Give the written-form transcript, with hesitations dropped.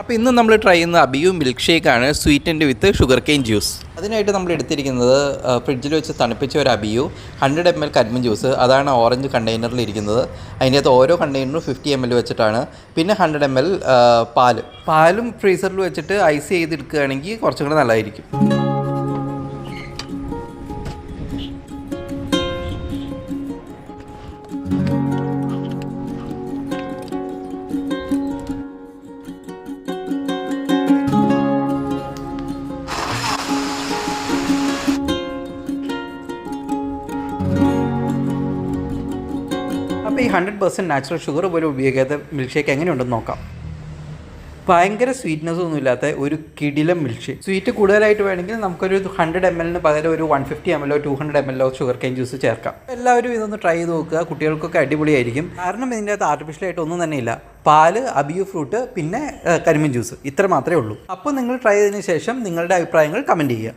അപ്പോൾ ഇന്ന് നമ്മൾ ട്രൈ ചെയ്യുന്ന അബിയു മിൽക്ക് ഷേക്കാണ് sweetened with sugar cane juice. അതിനായിട്ട് നമ്മൾ എടുത്തിരിക്കുന്നത് ഫ്രിഡ്ജിൽ വെച്ച് തണുപ്പിച്ച ഒരു അബിയു, 100 ml കരിമ്പിൻ ജ്യൂസ്, അതാണ് ഓറഞ്ച് കണ്ടെയ്നറിൽ ഇരിക്കുന്നത്. അതിനകത്ത് ഓരോ കണ്ടെയ്നറും 50 ml വെച്ചിട്ടാണ്. പിന്നെ 100 ml പാലും ഫ്രീസറിൽ വെച്ചിട്ട് ഐസ് ചെയ്തെടുക്കുകയാണെങ്കിൽ കുറച്ചും കൂടെ നല്ലതായിരിക്കും. അപ്പോൾ ഈ 100% നാച്ചുറൽ ഷുഗർ പോലും ഉപയോഗിക്കാത്ത മിൽക്ക് ഷേക്ക് എങ്ങനെയുണ്ടെന്ന് നോക്കാം. ഭയങ്കര സ്വീറ്റ്നെസ് ഒന്നുമില്ലാത്ത ഒരു കിടിലം മിൽക്ക് ഷേക്ക്. സ്വീറ്റ് കൂടുതലായിട്ട് വേണമെങ്കിൽ നമുക്കൊരു 100 ml പകരം ഒരു 150 ml 200 ml sugar cane juice ചേർക്കാം. എല്ലാവരും ഇതൊന്ന് ട്രൈ ചെയ്ത് നോക്കുക. കുട്ടികൾക്കൊക്കെ അടിപൊളിയായിരിക്കും. കാരണം ഇതിൻ്റെ അകത്ത് ആർട്ടിഫിഷ്യലായിട്ട് ഒന്നും തന്നെ ഇല്ല. പാല്, അബിയു ഫ്രൂട്ട്, പിന്നെ കരിമ്പിൻ ജ്യൂസ്, ഇത്ര മാത്രമേ ഉള്ളൂ. അപ്പോൾ നിങ്ങൾ ട്രൈ ചെയ്തതിന് ശേഷം നിങ്ങളുടെ അഭിപ്രായങ്ങൾ കമൻറ്റ് ചെയ്യുക.